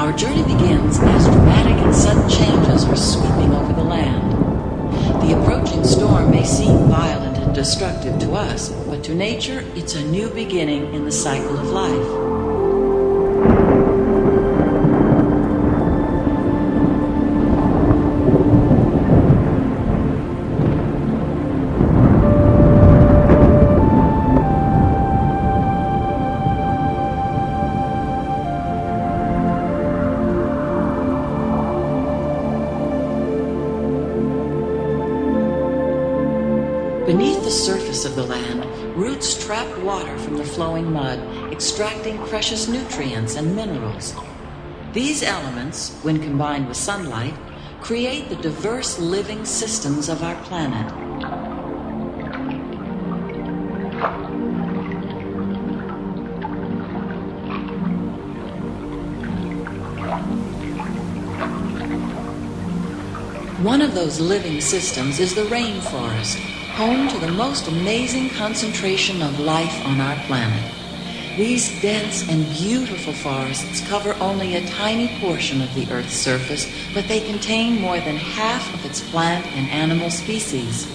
Our journey begins as dramatic and sudden changes are sweeping over the land. The approaching storm may seem violent and destructive to us, but to nature, it's a new beginning in the cycle of life. Beneath the surface of the land, roots trap water from the flowing mud, extracting precious nutrients and minerals. These elements, when combined with sunlight, create the diverse living systems of our planet. One of those living systems is the rainforest, home to the most amazing concentration of life on our planet. These dense and beautiful forests cover only a tiny portion of the Earth's surface, but they contain more than half of its plant and animal species.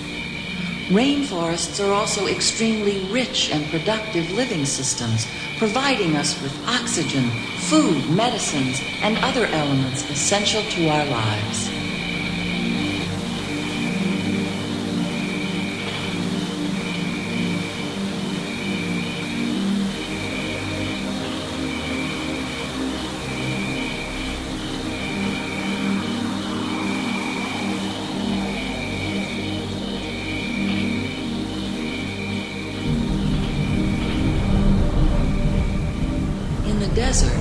Rainforests are also extremely rich and productive living systems, providing us with oxygen, food, medicines, and other elements essential to our lives. Desert,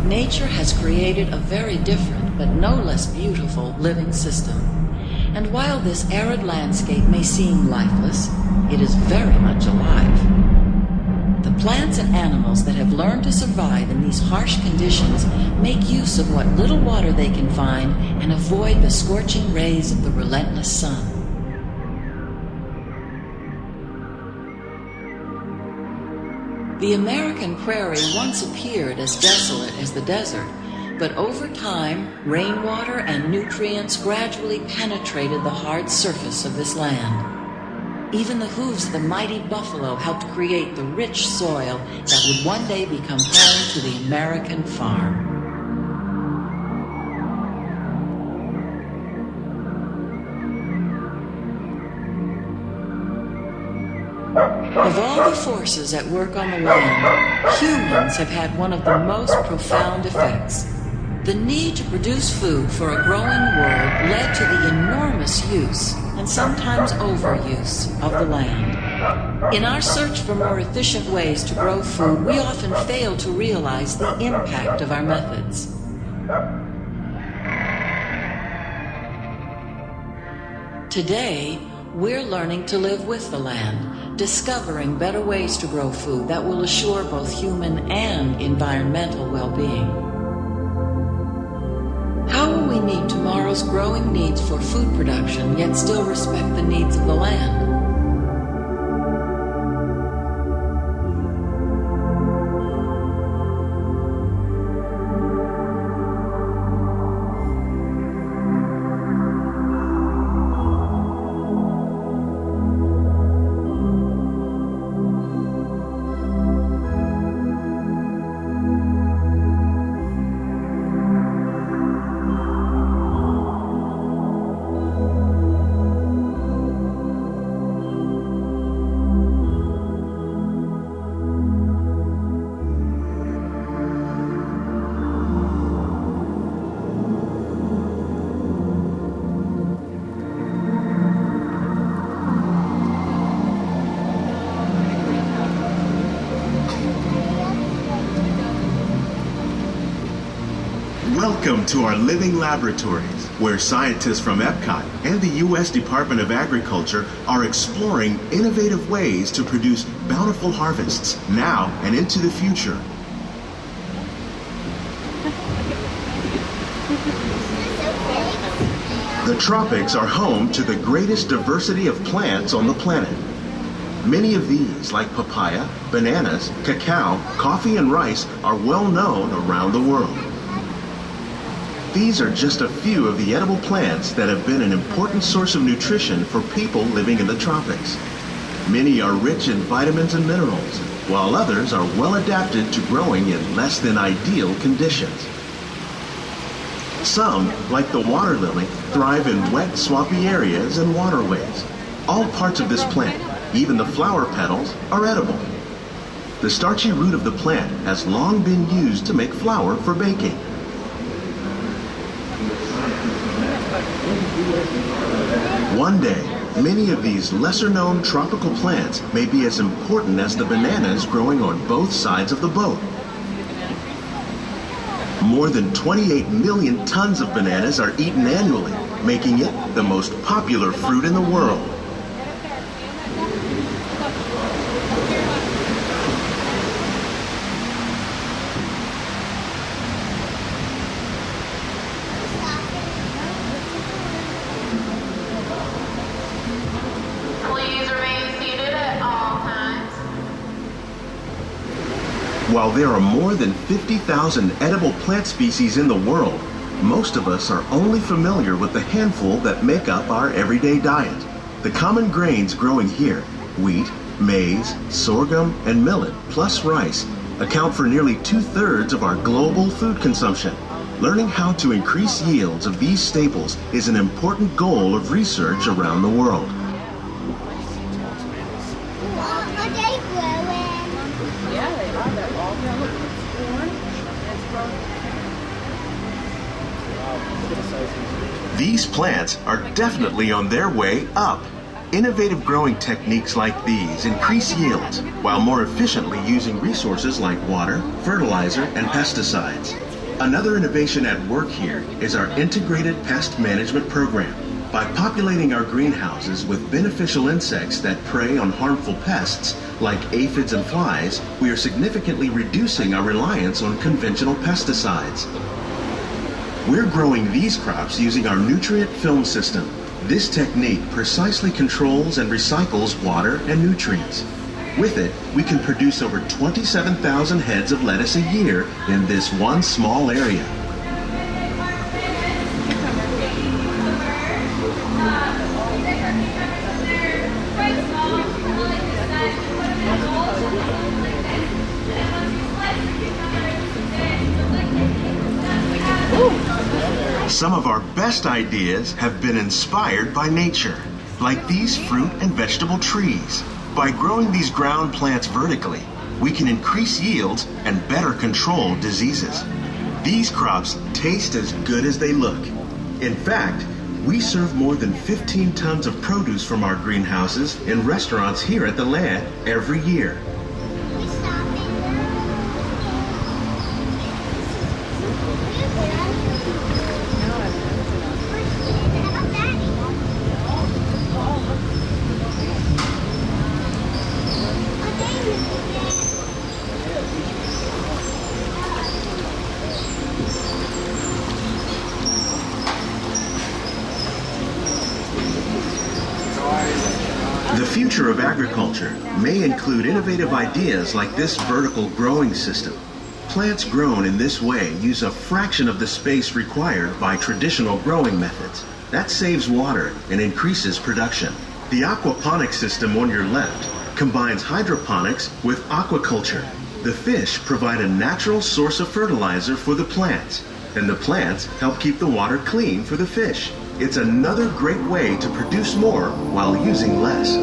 nature has created a very different but no less beautiful living system. And while this arid landscape may seem lifeless, it is very much alive. The plants and animals that have learned to survive in these harsh conditions make use of what little water they can find and avoid the scorching rays of the relentless sun. The American prairie once appeared as desolate as the desert, but over time, rainwater and nutrients gradually penetrated the hard surface of this land. Even the hooves of the mighty buffalo helped create the rich soil that would one day become home to the American farm. Of all the forces at work on the land, humans have had one of the most profound effects. The need to produce food for a growing world led to the enormous use, and sometimes overuse, of the land. In our search for more efficient ways to grow food, we often fail to realize the impact of our methods. Today, we're learning to live with the land, discovering better ways to grow food that will assure both human and environmental well-being. How will we meet tomorrow's growing needs for food production, yet still respect the needs of the land? Welcome to our living laboratories, where scientists from Epcot and the U.S. Department of Agriculture are exploring innovative ways to produce bountiful harvests now and into the future. The tropics are home to the greatest diversity of plants on the planet. Many of these, like papaya, bananas, cacao, coffee, and rice, are well known around the world. These are just a few of the edible plants that have been an important source of nutrition for people living in the tropics. Many are rich in vitamins and minerals, while others are well adapted to growing in less than ideal conditions. Some, like the water lily, thrive in wet, swampy areas and waterways. All parts of this plant, even the flower petals, are edible. The starchy root of the plant has long been used to make flour for baking. One day, many of these lesser-known tropical plants may be as important as the bananas growing on both sides of the boat. More than 28 million tons of bananas are eaten annually, making it the most popular fruit in the world. Please remain seated at all times. While there are more than 50,000 edible plant species in the world, most of us are only familiar with the handful that make up our everyday diet. The common grains growing here, wheat, maize, sorghum, and millet, plus rice, account for nearly 2/3 of our global food consumption. Learning how to increase yields of these staples is an important goal of research around the world. Are they growing? Yeah, they are. They're all growing. Look, it's corn. It's growing. These plants are definitely on their way up. Innovative growing techniques like these increase yields while more efficiently using resources like water, fertilizer, and pesticides. Another innovation at work here is our integrated pest management program. By populating our greenhouses with beneficial insects that prey on harmful pests like aphids and flies, we are significantly reducing our reliance on conventional pesticides. We're growing these crops using our nutrient film system. This technique precisely controls and recycles water and nutrients. With it, we can produce over 27,000 heads of lettuce a year in this one small area. Some of our best ideas have been inspired by nature, like these fruit and vegetable trees. By growing these ground plants vertically, we can increase yields and better control diseases. These crops taste as good as they look. In fact, we serve more than 15 tons of produce from our greenhouses in restaurants here at the land every year. We stopping. The future of agriculture may include innovative ideas like this vertical growing system. Plants grown in this way use a fraction of the space required by traditional growing methods. That saves water and increases production. The aquaponics system on your left combines hydroponics with aquaculture. The fish provide a natural source of fertilizer for the plants, and the plants help keep the water clean for the fish. It's another great way to produce more while using less.